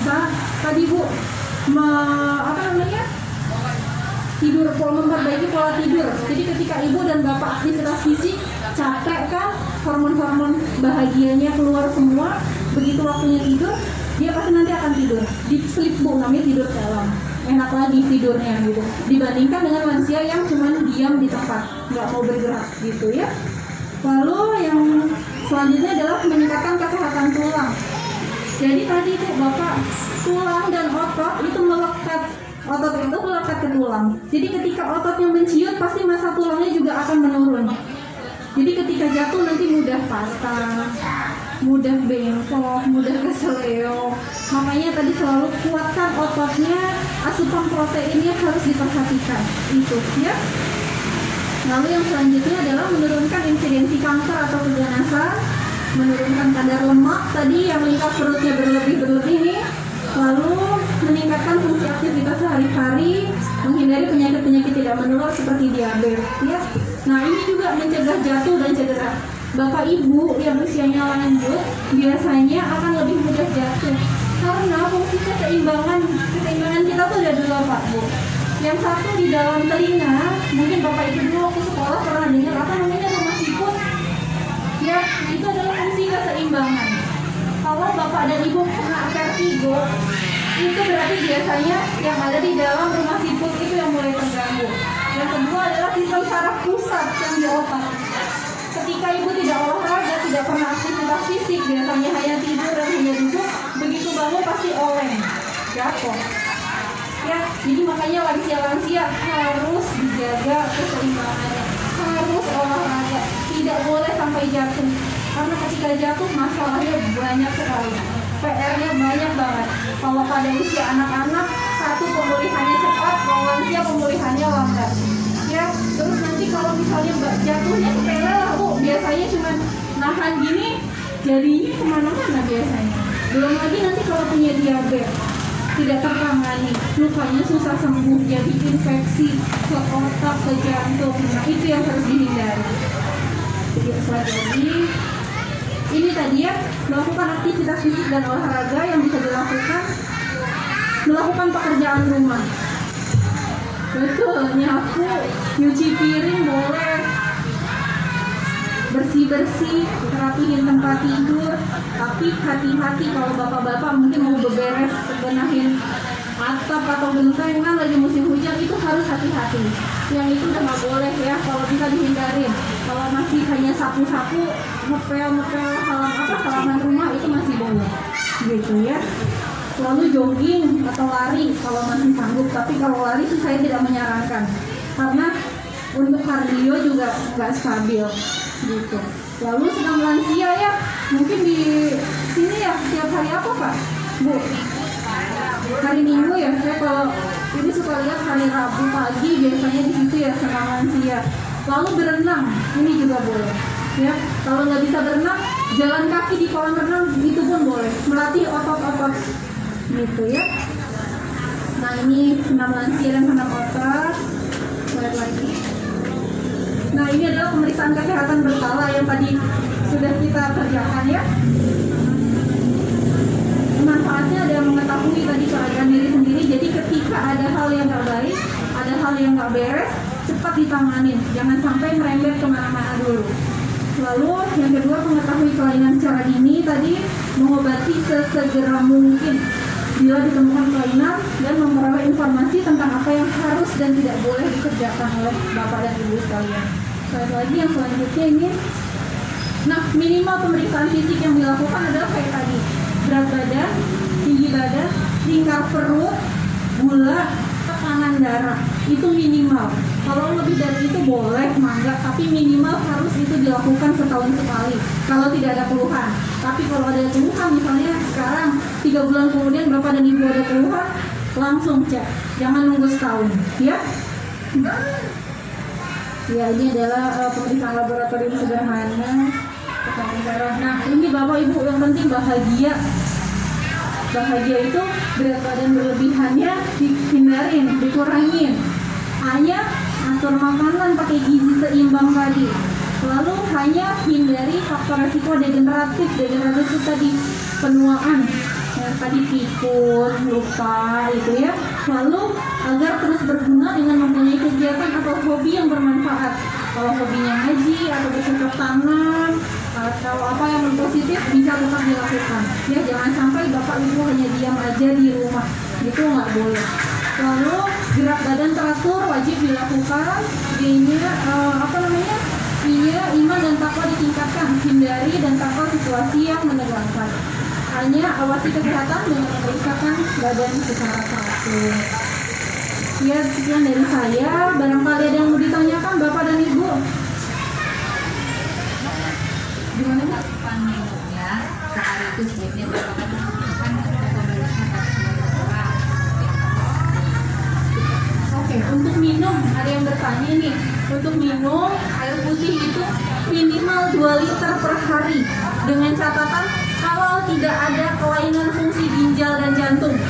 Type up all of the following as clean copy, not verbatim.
bisa tadi Bu tidur, memperbaiki pola tidur. Jadi ketika ibu dan bapak aktivitas fisik capek kan, hormon-hormon bahagianya keluar semua, begitu waktunya tidur dia pasti nanti akan tidur deep sleep Bu, namanya tidur dalam, enak lagi tidurnya gitu, dibandingkan dengan manusia yang cuma diam di tempat nggak mau bergerak gitu ya. Lalu yang selanjutnya adalah meningkatkan kesehatan tulang. Jadi tadi tuh bapak, tulang dan otot itu melekat, otot itu melekat ke tulang. Jadi ketika ototnya menciut pasti massa tulangnya juga akan menurun. Jadi ketika jatuh nanti mudah patah, mudah bengkok, mudah keseleo. Makanya tadi selalu kuatkan ototnya, asupan proteinnya harus diperhatikan itu ya. Lalu yang selanjutnya adalah menurunkan insidensi kanker atau keganasan, menurunkan kadar lemak tadi yang lingkar perutnya berlebih nih. Lalu meningkatkan fungsi aktivitas sehari-hari, menghindari penyakit-penyakit tidak menular seperti diabetes ya. Nah ini juga mencegah jatuh dan cedera. Bapak ibu yang usianya lanjut biasanya akan lebih mudah jatuh karena fungsi keseimbangan kita tuh ada dua Pak Bu. Yang satu di dalam telinga, mungkin bapak ibu dulu waktu sekolah pernah dengar apa namanya rumah siput ya, itu adalah fungsi keseimbangan. Kalau bapak dan ibu kena vertigo, itu berarti biasanya yang ada di dalam rumah siput itu yang mulai terganggu. Yang kedua adalah sistem saraf pusat yang di otak. Ketika ibu tidak olahraga, tidak pernah aktivitas fisik, biasanya hanya tidur dan hanya duduk, begitu bangun pasti oleng, jatuh. Ya, jadi makanya lansia-lansia harus dijaga keseimbangannya, harus olahraga, tidak boleh sampai jatuh. Karena ketika jatuh masalahnya banyak sekali, PR-nya banyak banget. Kalau pada usia anak-anak, satu pemulihannya cepat, kalau lansia pemulihannya lambat. Ya, terus nanti kalau misalnya jatuhnya sepele lah Bu, biasanya cuma nahan gini, jadinya kemana-mana biasanya. Belum lagi nanti kalau punya diabetes, tidak tertangani, lukanya susah sembuh, jadi infeksi ke otak, ke jantung. Nah itu yang harus dihindari. Jadi lagi, ini tadi ya, melakukan aktivitas fisik dan olahraga yang bisa dilakukan, melakukan pekerjaan rumah. Betul, nyapu, nyuci piring boleh, bersih-bersih, rapihin tempat tidur. Tapi hati-hati kalau bapak-bapak mungkin mau beberes, benahin atap atau genteng kan lagi musim hujan, itu harus hati-hati. Yang itu udah nggak boleh ya, kalau bisa dihindarin. Kalau masih hanya sapu-sapu, ngepel-ngepel halaman rumah itu masih boleh, gitu ya. Lalu jogging atau lari kalau masih sanggup, tapi kalau lari sih saya tidak menyarankan karena untuk kardio juga nggak stabil gitu. Lalu sedang lansia ya, mungkin di sini ya setiap hari apa Pak Bu? Hari Minggu ya, saya kalau ini suka lihat hari Rabu pagi biasanya di situ ya sedang lansia. Lalu berenang, ini juga boleh ya. Kalau nggak bisa berenang, jalan kaki di kolam renang itu pun boleh, melatih otot-otot gitu ya. Nah ini senam lansia dan senam otot. Lihat lagi. Nah ini adalah pemeriksaan kesehatan berkala yang tadi sudah kita kerjakan ya. Manfaatnya ada mengetahui tadi keadaan diri sendiri. Jadi ketika ada hal yang nggak baik, ada hal yang nggak beres, cepat ditanganin. Jangan sampai merembet kemana-mana dulu. Lalu yang kedua, mengetahui kelainan secara dini tadi, mengobati sesegera mungkin bila ditemukan kelainan dan memperoleh informasi tentang apa yang harus dan tidak boleh dikerjakan oleh bapak dan ibu sekalian. Satu lagi yang selanjutnya ini, nah minimal pemeriksaan fisik yang dilakukan adalah kayak tadi, berat badan, tinggi badan, lingkar perut, gula, tekanan darah, itu minimal. Kalau lebih dari itu boleh mangga, tapi minimal harus itu dilakukan setahun sekali kalau tidak ada keluhan. Tapi kalau ada keluhan, misalnya sekarang 3 bulan kemudian bapak dan ibu ada keluhan, langsung cek, jangan nunggu setahun ya. Ya ini adalah pemeriksaan laboratorium sederhana. Nah ini bapak ibu yang penting bahagia. Bahagia itu berat badan berlebihannya dihindarin, dikurangin. Hanya atur makanan pakai gizi seimbang tadi. Lalu hanya hindari faktor resiko degeneratif. Degeneratif itu tadi penuaan, ya yang tadi pikun, lupa itu ya. Lalu agar terus berguna dengan mempunyai kegiatan atau hobi yang bermanfaat. Kalau hobinya ngaji atau bercocok tanam atau apa yang positif bisa tetap dilakukan. Ya jangan sampai bapak ibu hanya diam aja di rumah, gitu nggak boleh. Lalu gerak badan teratur wajib dilakukan. Iya, iman dan takwa ditingkatkan, hindari dan takwa situasi yang menegangkan. Hanya awasi kesehatan dengan memeriksakan badan secara teratur. Ya, sekian dari saya. Barangkali ada yang mau ditanyakan Bapak dan Ibu. Gimana Pak? Ya, sehari itu sebaiknya merupakan Oke, untuk minum ada yang bertanya nih. Untuk minum air putih itu minimal 2 liter per hari dengan catatan kalau tidak ada kelainan fungsi ginjal dan jantung.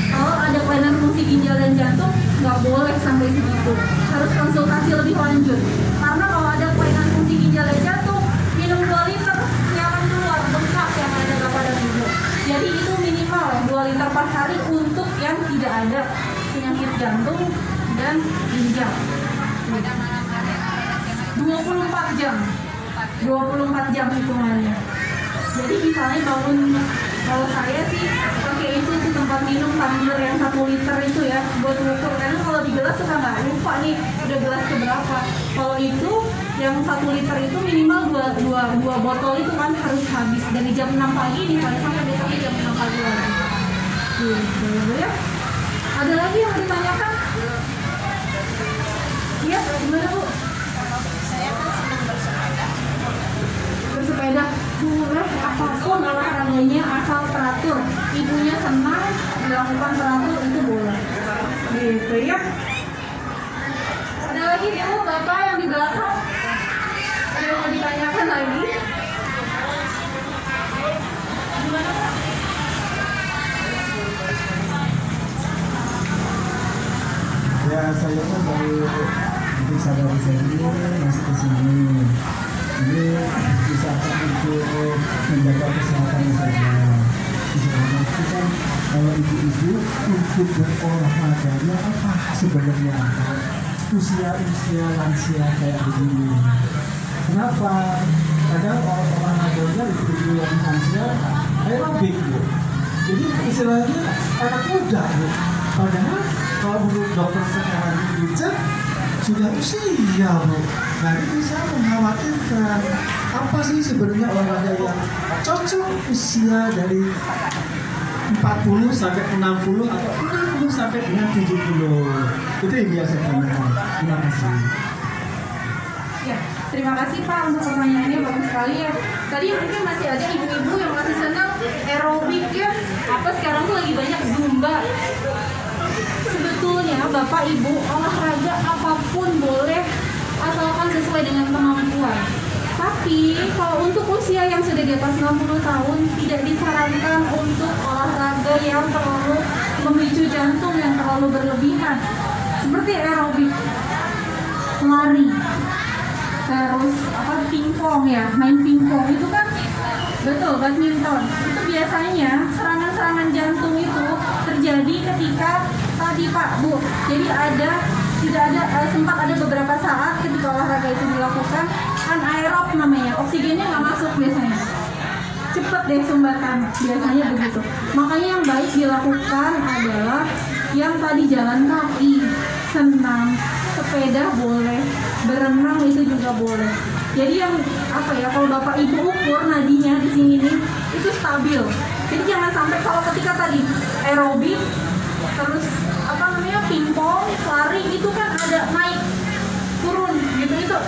Kalau ada kelainan fungsi ginjal dan jantung nggak boleh sampai segitu, harus konsultasi lebih lanjut. Karena kalau ada kelainan fungsi ginjal dan jantung, minum 2 liter yang akan keluar bengkak yang ada Bapak dan Ibu. Jadi itu minimal 2 liter per hari untuk yang tidak ada penyakit jantung dan ginjal. 24 jam 24 jam hitungannya. Jadi misalnya bangun, kalau saya sih pakai itu di tempat minum tumbler yang 1 liter itu ya buat ukur, karena kalau di gelas suka nggak lupa nih udah gelas keberapa. Kalau itu yang 1 liter itu minimal dua botol itu kan harus habis dari jam 6 pagi nih sampai besoknya jam 6 pagi lagi. Gitu ya. Ada lagi yang ditanyakan? Iya, gimana Bu? saya kan senang bersepeda. Bersepeda boleh, apapun olahraganya asal teratur. Ibunya senang dilakukan teratur itu boleh. Gitu ya. Ada lagi Bu, Bapak yang di belakang? Ada yang mau ditanyakan lagi? Gimana Pak? Ya saya kan baru sadari saya ini masih ke sini. Ini misalkan untuk menjaga kesehatan saya. Misalkan itu kan kalau ibu-ibu untuk berolahraganya apa sebenarnya usia lansia kayak begini. Kenapa? Kadang olahraganya ibu-ibu yang lansia aerobik Bu. Jadi istilahnya anak muda Bu. Padahal kalau menurut dokter sekarang dicek sudah usia Bu. Nah ini bisa mengkhawatirkan apa sih sebenarnya olahraga yang cocok usia dari 40 sampai 60 atau 60 sampai dengan 70. Itu yang biasa tanyakan. Terima kasih. Ya, terima kasih Pak untuk pertanyaannya, bagus sekali ya. Tadi mungkin masih ada ibu-ibu yang masih senang aerobik ya. Apa sekarang tuh lagi banyak zumba. Sebetulnya Bapak Ibu olahraga apapun boleh asalkan sesuai dengan kemampuan. Tapi kalau untuk usia yang sudah di atas 60 tahun tidak disarankan untuk olahraga yang terlalu memicu jantung yang terlalu berlebihan. Seperti aerobik, lari, terus pingpong ya, main pingpong itu kan betul, badminton. Itu biasanya serangan-serangan jantung itu terjadi ketika tadi Pak Bu. Jadi sempat ada beberapa saat ketika olahraga itu dilakukan anaerob namanya, oksigennya nggak masuk biasanya. Cepet deh sumbatan, biasanya begitu. Makanya yang baik dilakukan adalah yang tadi jalan kaki, senam, sepeda boleh, berenang itu juga boleh. Jadi yang kalau Bapak Ibu ukur nadinya di sini nih itu stabil. Jadi jangan sampai kalau ketika tadi aerobik terus pingpong, lari itu kan ada naik turun gitu, itu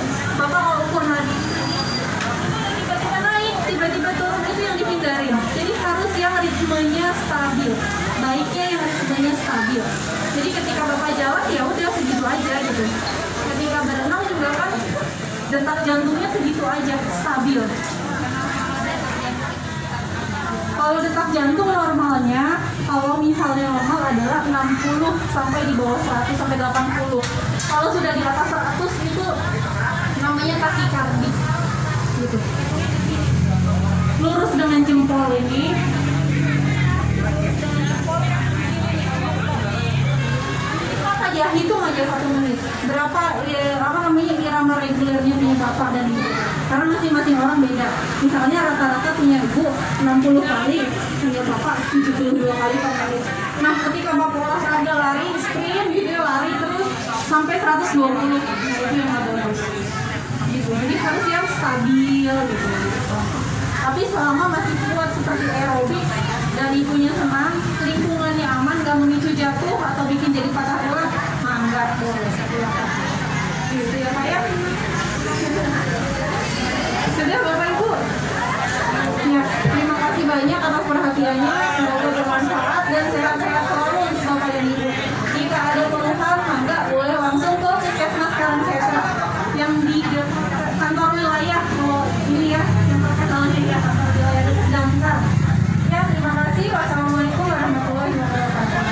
Bapak kalau ukur nadi tiba-tiba naik, tiba-tiba turun, itu yang dihindari. Jadi harus yang ritmenya stabil, baiknya yang ritmenya stabil. Jadi ketika Bapak jalan ya udah segitu aja gitu. Ketika berenang juga kan detak jantungnya segitu aja, stabil. Kalau detak jantung normalnya, kalau misalnya normal adalah 60 sampai di bawah 100 sampai 80. Kalau sudah di atas 100 itu namanya takikardi. Gitu. Lurus dengan jempol ini. boleh 1 menit. Berapa apa namanya irama regulernya punya bapak dan ibu? Karena masing-masing orang beda. Misalnya rata-rata punya ibu 60 kali, punya bapak 72 kali per menit. Nah, ketika bapak olahraga lari, sprint gitu ya, lari terus sampai 120, nah itu yang nggak bagus. Gitu. Jadi harus yang stabil gitu. Tapi selama masih kuat seperti aerobik dan ibunya senang, lingkungannya aman, gak memicu jatuh atau bikin jadi patah tulang, nah nggak boleh. Gitu ya Pak ya. Sudah Bapak Ibu. Ya, terima kasih banyak atas perhatiannya. Semoga bermanfaat dan sehat-sehat selalu Bapak dan Ibu. Jika ada keluhan, mangga boleh langsung ke Puskesmas Karangsetra yang di kantor wilayah. Oh ini ya, yang terkenalnya ya kantor wilayah Damkar. Ya, terima kasih. Wassalamualaikum warahmatullahi wabarakatuh.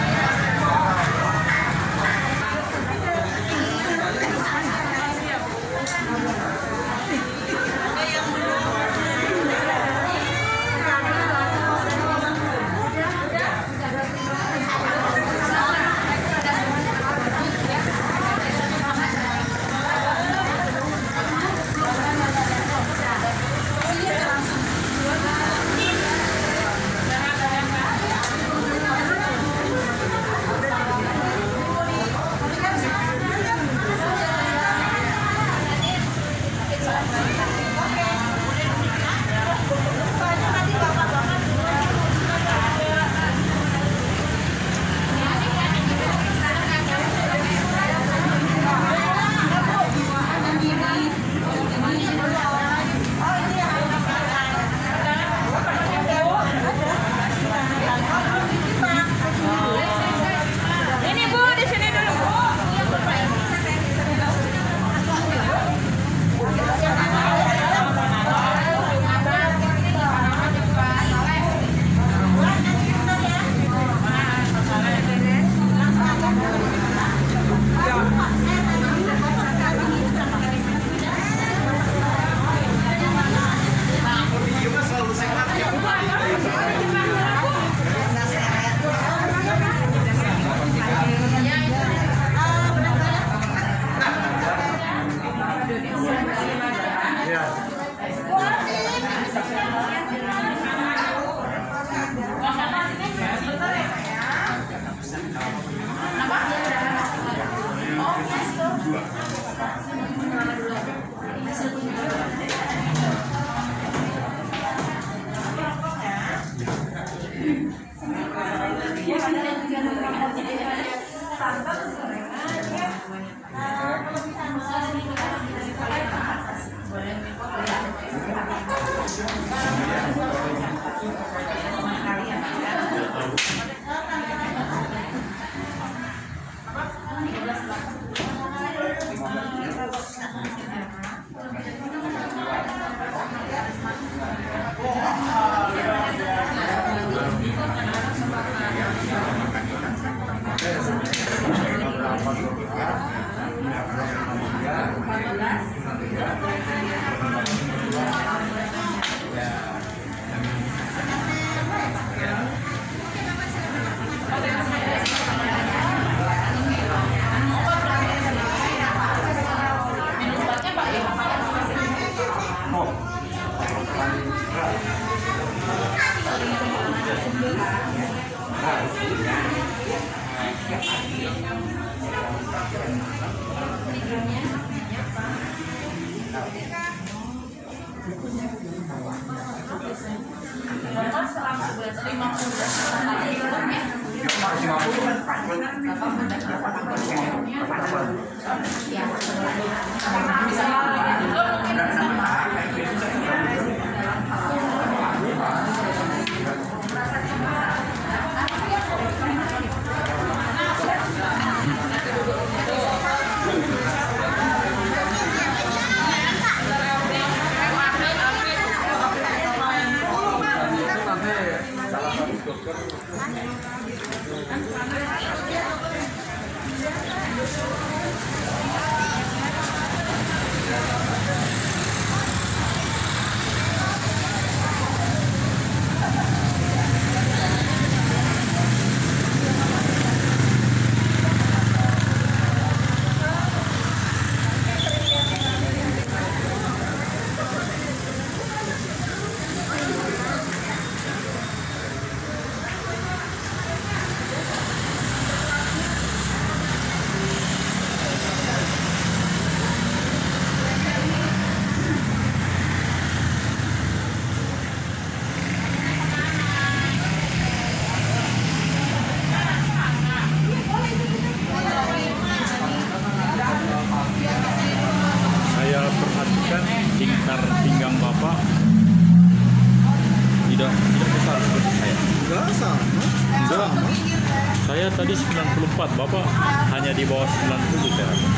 Saya tadi 94, Bapak hanya di bawah 90 saya rasa.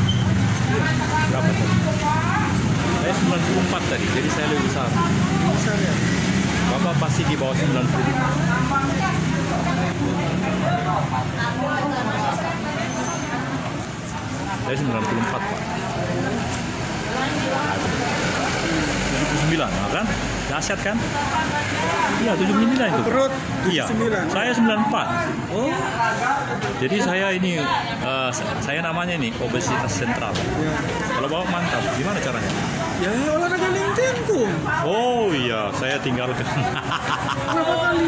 Berapa tadi? Saya 94 tadi, jadi saya lebih besar. Besar ya. Bapak pasti di bawah 90. Saya 94, Pak. 79, kan? Dahsyat kan? Iya, 79 itu. Perut Iya, 79. saya 94. Oh. Jadi saya ini, saya namanya ini obesitas sentral. Ya. Kalau Bapak mantap, gimana caranya? Ya olahraga LinkedIn tuh. Oh iya, saya tinggalkan. Kenapa kali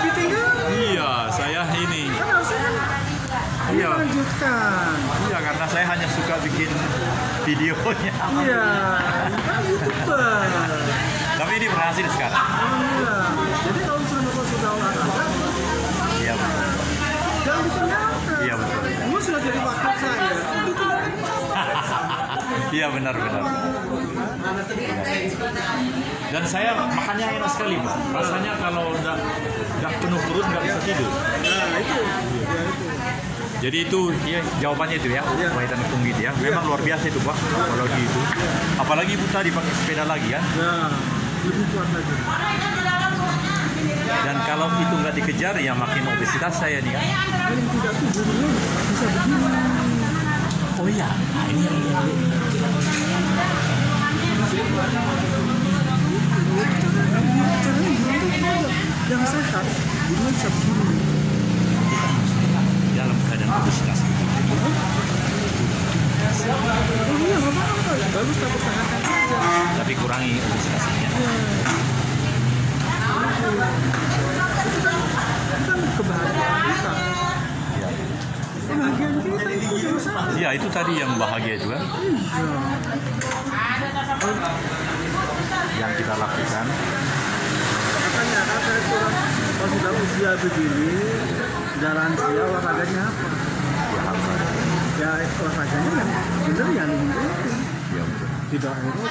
ditinggal? Iya, saya ini. Kan harusnya kan Iya, melanjutkan. iya karena saya hanya suka bikin videonya. Iya, kan YouTuber. Tapi ini berhasil sekarang. Alhamdulillah. Jadi kalau misalnya Bapak sudah olahraga, Iya betul. jangan ditinggalkan. Iya betul. Kamu sudah jadi wakil saya. Ditinggalkan. Iya benar-benar. Dan saya makannya enak sekali, Pak. Rasanya kalau udah penuh perut nggak bisa tidur. Nah itu, ya itu. Jadi itu ya jawabannya itu ya, kaitan tunggu gitu ya. Memang luar biasa itu, Pak. Apalagi itu. Apalagi Ibu tadi pakai sepeda lagi kan. Nah, lebih kuat lagi. Dan kalau itu nggak dikejar ya makin obesitas saya nih kan. Paling tidak tuh gurunya bisa begini. Oh iya, nah, ini yang Yang sehat, gurunya bisa begini. dalam keadaan obesitas. Oh iya, nggak apa-apa. Bagus tak pertahankan saja. Tapi kurangi obesitasnya. Itu kan kebahagiaan kita. Kebahagiaan kita itu dosa. Ya itu tadi yang bahagia juga. Yang kita lakukan. Makanya kalau saya kurang, kalau sudah usia begini, jalan saya olahraganya apa? Ya harus ada. Ya olahraganya yang bener ya lingkungan. Ya betul. Tidak aerobik.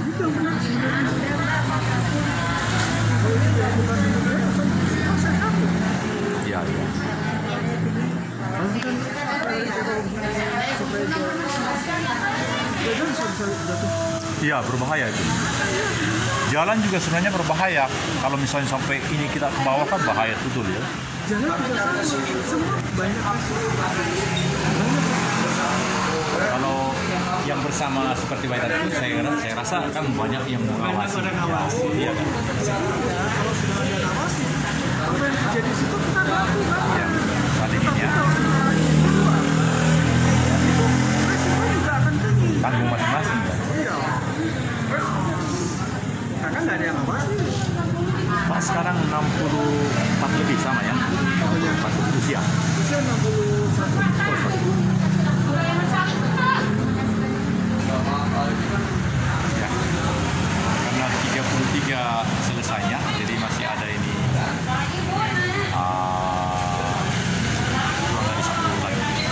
Itu benar sih. Kalau dia bukan benar, sehat. Ya ya. Kalau bukan supaya dia bisa jatuh. Iya berbahaya itu. Jalan juga sebenarnya berbahaya. Kalau misalnya sampai ini kita ke bawah kan bahaya betul ya. Jalan tidak semua banyak kasus. Kalau yang bersama seperti Bayi tadi saya rasa kan banyak yang mengawasi. Iya kan. Kalau sudah ada ngawasi, apa yang terjadi di situ kita lakukan. Ya, saling Tapi ya. kalau sudah lagi keluar, itu resiko juga akan tinggi. Tanggung masing-masing kan. Iya. Karena nggak ada yang ngawasi. Pak sekarang 64 lebih sama ya. 64 usia. Usia 61. Ya. Karena 33 selesainya, jadi masih ada ini kurang dari 10 lagi.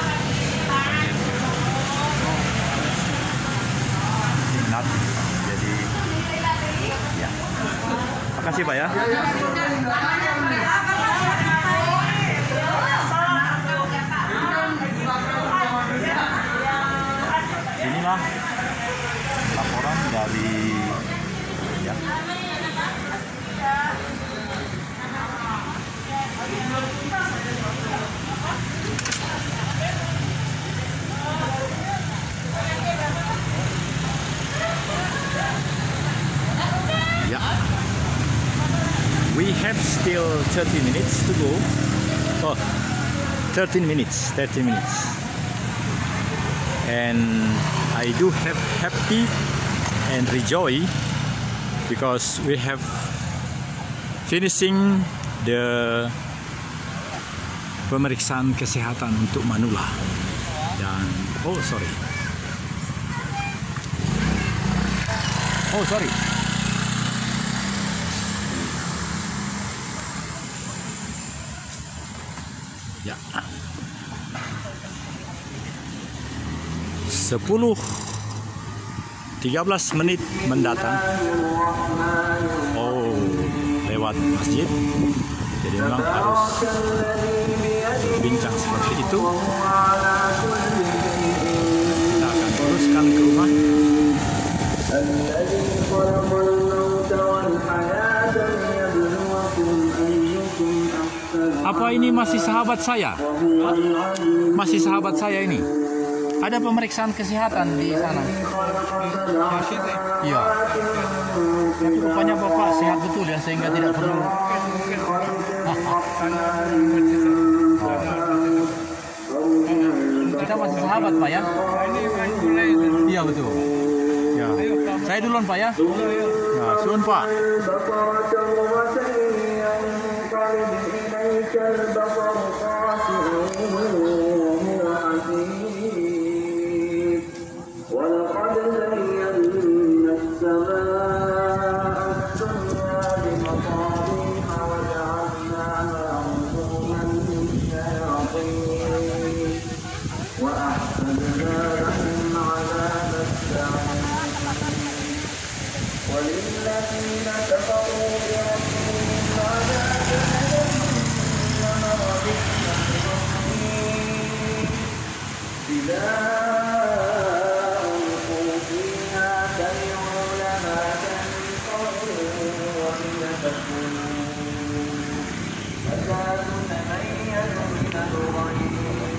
Minat, jadi ya. Makasih Pak ya. Inilah laporan dari ya. Ya. We have still 30 minutes to go. Oh, 13 minutes. And I do have happy and rejoice because we have finishing the pemeriksaan kesehatan untuk Manula. Dan oh sorry. Ya. 10-13 menit mendatang. Oh, lewat masjid. Jadi memang harus berbincang seperti itu. Kita akan teruskan ke rumah. Apa ini masih sahabat saya? Masih sahabat saya ini. Ada pemeriksaan kesehatan di sana. Iya. Tapi rupanya Bapak sehat betul ya, sehingga tidak perlu. Kita masih sahabat Pak ya? Iya betul. Ya. Saya duluan Pak ya. Ya, suun Pak.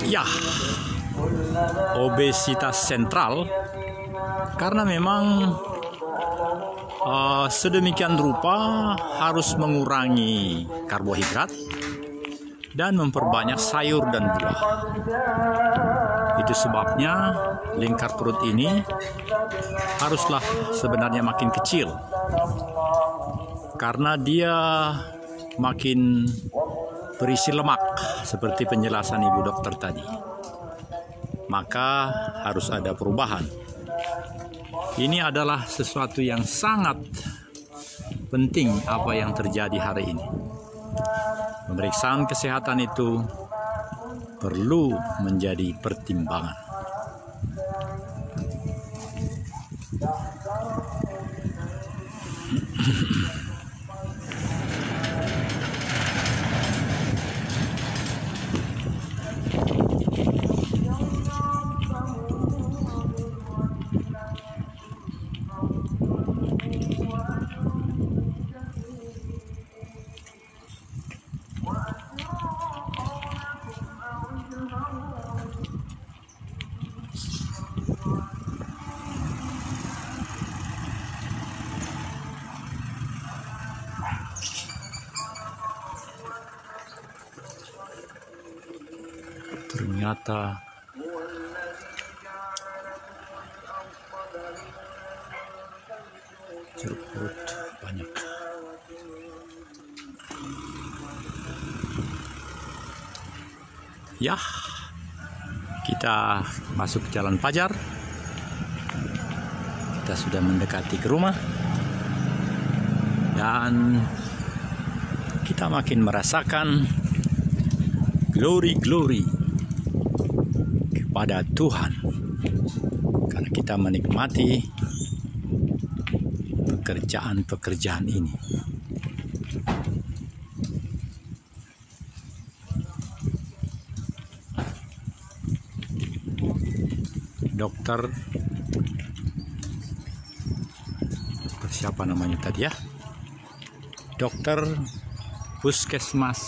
Ya, obesitas sentral karena memang sedemikian rupa harus mengurangi karbohidrat dan memperbanyak sayur dan buah. Itu sebabnya lingkar perut ini haruslah sebenarnya makin kecil karena dia makin berisi lemak seperti penjelasan Ibu Dokter tadi. Maka harus ada perubahan. Ini adalah sesuatu yang sangat penting apa yang terjadi hari ini. Pemeriksaan kesehatan itu perlu menjadi pertimbangan. Ternyata jeruk perut banyak. Ya, kita masuk Jalan Pajar. Kita sudah mendekati ke rumah dan kita makin merasakan glory kepada Tuhan karena kita menikmati pekerjaan ini. Dokter siapa namanya tadi ya? Dokter Puskesmas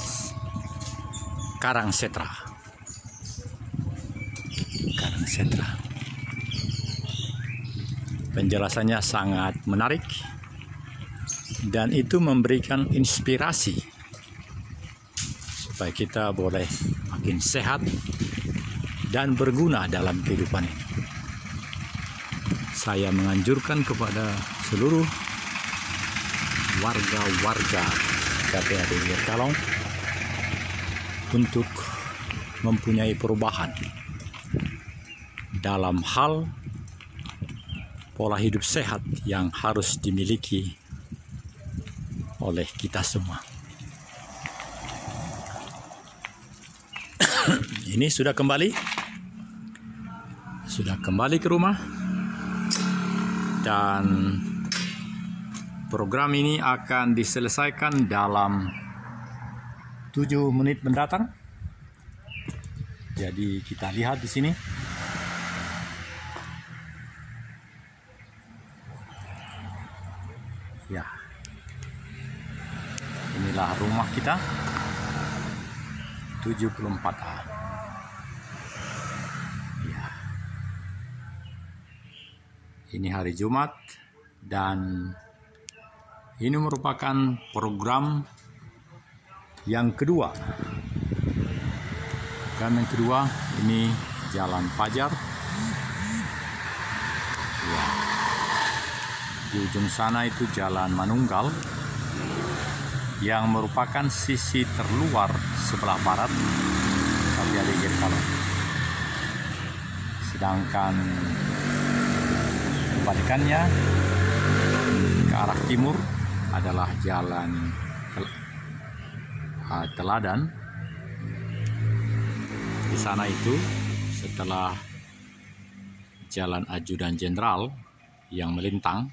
Karangsetra. Penjelasannya sangat menarik dan itu memberikan inspirasi supaya kita boleh makin sehat dan berguna dalam kehidupan ini. Saya menganjurkan kepada seluruh warga-warga KPAD Kalong untuk mempunyai perubahan dalam hal pola hidup sehat yang harus dimiliki oleh kita semua. Ini sudah kembali ke rumah dan program ini akan diselesaikan dalam 7 menit mendatang. Jadi kita lihat di sini. Ya. Inilah rumah kita. 74A. Ya. Ini hari Jumat dan ini merupakan program yang kedua. Dan yang kedua ini Jalan Fajar. Ya. Di ujung sana itu Jalan Manunggal yang merupakan sisi terluar sebelah barat tapi ada kiri kanan. Sedangkan kebalikannya ke arah timur adalah Jalan Teladan. Di sana itu setelah Jalan Ajudan Jenderal yang melintang,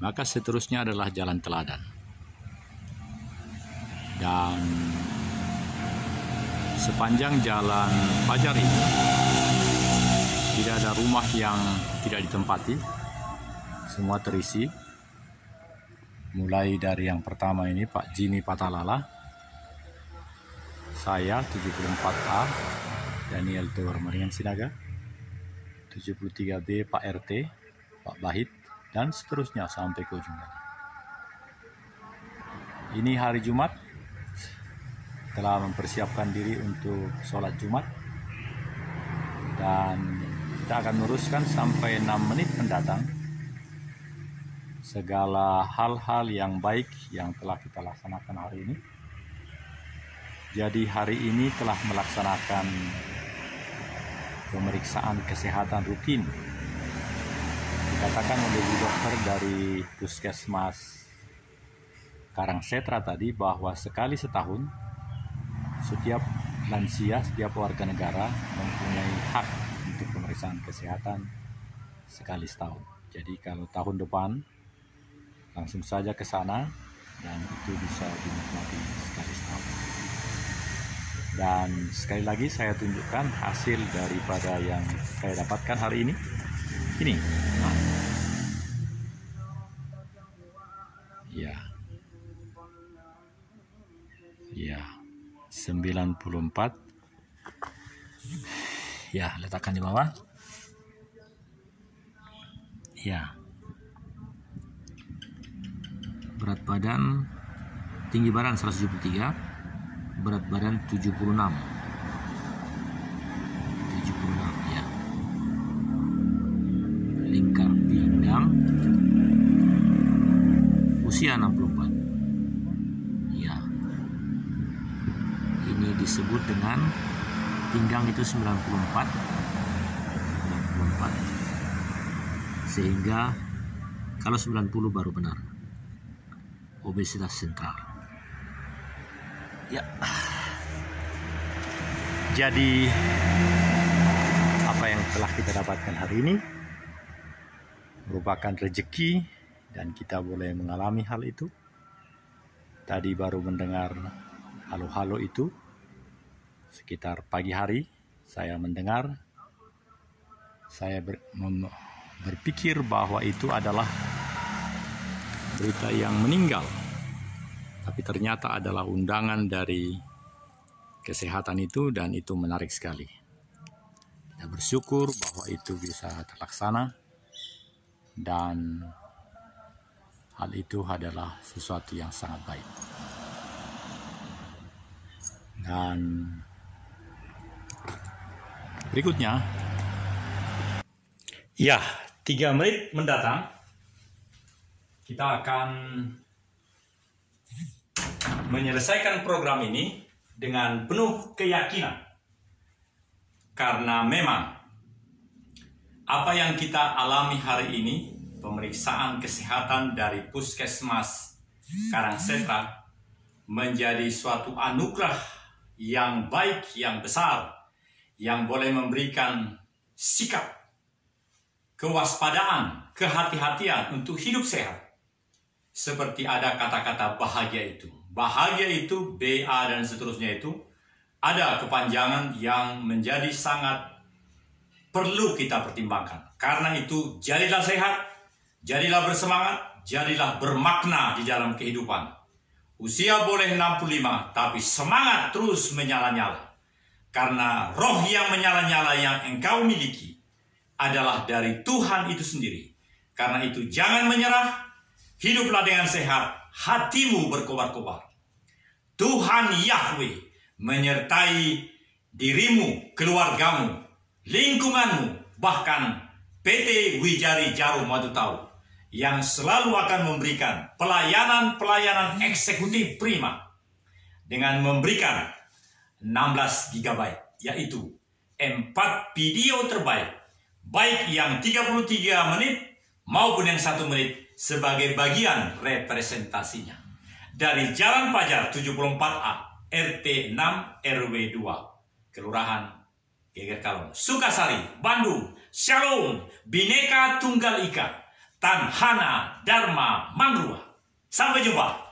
maka seterusnya adalah Jalan Teladan. Dan sepanjang Jalan Fajar ini tidak ada rumah yang tidak ditempati, semua terisi. Mulai dari yang pertama ini Pak Jimmy Patalala, saya 74A Daniel Tower Maringan Sinaga, 73B Pak RT Pak Bahit, dan seterusnya sampai ke ujungnya. Ini hari Jumat, telah mempersiapkan diri untuk sholat Jumat, dan kita akan meneruskan sampai 6 menit mendatang segala hal-hal yang baik yang telah kita laksanakan hari ini. Jadi hari ini telah melaksanakan pemeriksaan kesehatan rutin, dikatakan oleh dokter dari Puskesmas Karangsetra tadi bahwa sekali setahun setiap lansia, setiap warga negara mempunyai hak untuk pemeriksaan kesehatan sekali setahun. Jadi kalau tahun depan langsung saja ke sana dan itu bisa dinikmati sekali setahun. Dan sekali lagi saya tunjukkan hasil daripada yang saya dapatkan hari ini. Ini. Nah. Ya. Ya. 94. Ya, letakkan di bawah. Ya. Berat badan, tinggi badan 173, berat badan 76. 76 ya. Lingkar pinggang, usia 64. Ya. Ini disebut dengan pinggang itu 94. Sehingga kalau 90 baru benar. Obesitas sentral. Ya. Jadi apa yang telah kita dapatkan hari ini merupakan rezeki dan kita boleh mengalami hal itu. Tadi baru mendengar halo-halo itu sekitar pagi hari saya mendengar. Saya berpikir bahwa itu adalah berita yang meninggal, tapi ternyata adalah undangan dari kesehatan itu, dan itu menarik sekali. Kita bersyukur bahwa itu bisa terlaksana, dan hal itu adalah sesuatu yang sangat baik. Dan berikutnya, ya, 3 menit mendatang kita akan menyelesaikan program ini dengan penuh keyakinan. Karena memang apa yang kita alami hari ini, pemeriksaan kesehatan dari Puskesmas Karangsetra, menjadi suatu anugerah yang baik, yang besar, yang boleh memberikan sikap, kewaspadaan, kehati-hatian untuk hidup sehat. Seperti ada kata-kata bahagia itu. Bahagia itu, BA dan seterusnya itu ada kepanjangan yang menjadi sangat perlu kita pertimbangkan. Karena itu, jadilah sehat, jadilah bersemangat, jadilah bermakna di dalam kehidupan. Usia boleh 65, tapi semangat terus menyala-nyala. Karena roh yang menyala-nyala yang engkau miliki adalah dari Tuhan itu sendiri. Karena itu jangan menyerah, hiduplah dengan sehat, hatimu berkobar-kobar. Tuhan Yahweh menyertai dirimu, keluargamu, lingkunganmu, bahkan PT Wijari Jarum Madu Tahu yang selalu akan memberikan pelayanan-pelayanan eksekutif prima dengan memberikan 16 GB, yaitu 4 video terbaik, baik yang 33 menit maupun yang 1 menit sebagai bagian representasinya. Dari Jalan Pajar 74A, RT 6 RW 2, Kelurahan Geger Kalong, Sukasari, Bandung. Shalom, Bhinneka Tunggal Ika, Tanhana Dharma Mangrua. Sampai jumpa.